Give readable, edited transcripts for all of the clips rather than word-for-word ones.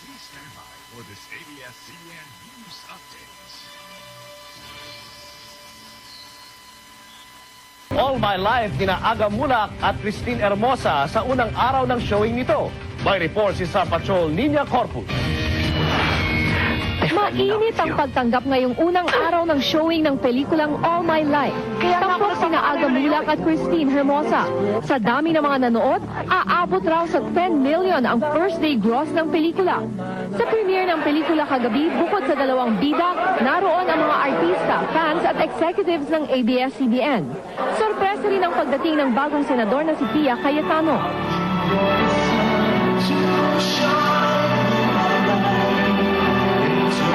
Please stand by for this ABS-CBN News Update. All My Life nina Aga Mulak at Christine Hermosa sa unang araw ng showing nito. May report si Star Patrol Nina Corpus. Mainit ang pagtanggap ngayong unang araw ng showing ng pelikulang All My Life. Tampok sina Aga Mulak at Christine Hermosa. Sa dami ng mga nanood, aabot raw sa 10 million ang first day gross ng pelikula. Sa premiere ng pelikula kagabi, bukod sa dalawang bida, naroon ang mga artista, fans at executives ng ABS-CBN. Sorpresa rin ang pagdating ng bagong senador na si Pia Cayetano.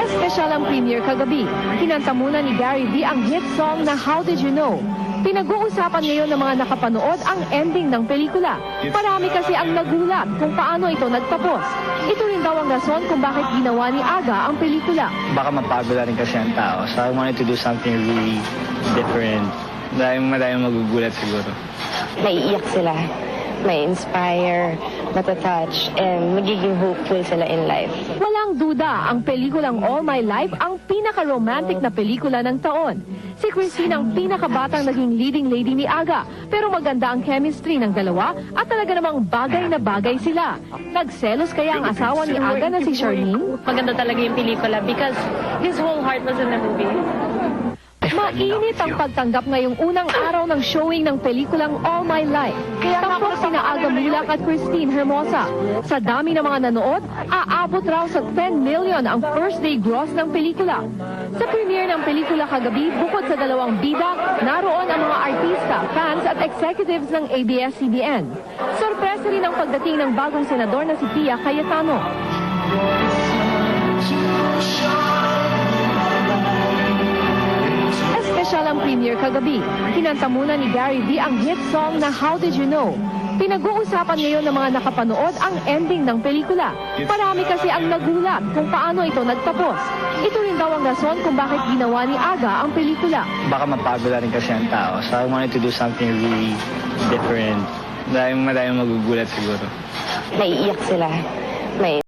Espesyal ang premiere kagabi. Kinanta muna ni Gary V ang hit song na How Did You Know? Pinag-uusapan ngayon ng mga nakapanood ang ending ng pelikula. Marami kasi ang nagulat kung paano ito nagtapos. Ito rin daw ang rason kung bakit ginawa ni Aga ang pelikula. Baka mapagod rin kasi ang tao. So I wanted to do something really different. Maraming magugulat siguro. Naiiyak sila, may inspire, matatouch, and magiging hopeful sila in life. Walang duda, ang pelikulang All My Life ang pinaka-romantic na pelikula ng taon. Si Christine ang pinakabatang naging leading lady ni Aga, pero maganda ang chemistry ng dalawa at talaga namang bagay na bagay sila. Nagselos kaya ang asawa ni Aga na si Charlene? Maganda talaga yung pelikula because his whole heart was in the movie. Mainit ang pagtanggap ngayong unang araw ng showing ng pelikulang All My Life. Tampok sina Aga Mulak at Christine Hermosa. Sa dami ng mga nanood, aabot raw sa 10 million ang first day gross ng pelikula. Sa premiere ng pelikula kagabi, bukod sa dalawang bida, naroon ang mga artista, fans at executives ng ABS-CBN. Sorpresa rin ang pagdating ng bagong senador na si Pia Cayetano. Espesyal ang premiere kagabi. Kinanta muna ni Gary V ang hit song na How Did You Know? Pinag-uusapan ngayon ng mga nakapanood ang ending ng pelikula. Marami kasi ang nagulat kung paano ito nagtapos. Ito rin daw ang rason kung bakit ginawa ni Aga ang pelikula. Baka mapagod rin kasi ang tao. So I wanted to do something really different. Maraming magugulat siguro. Naiiyak sila, may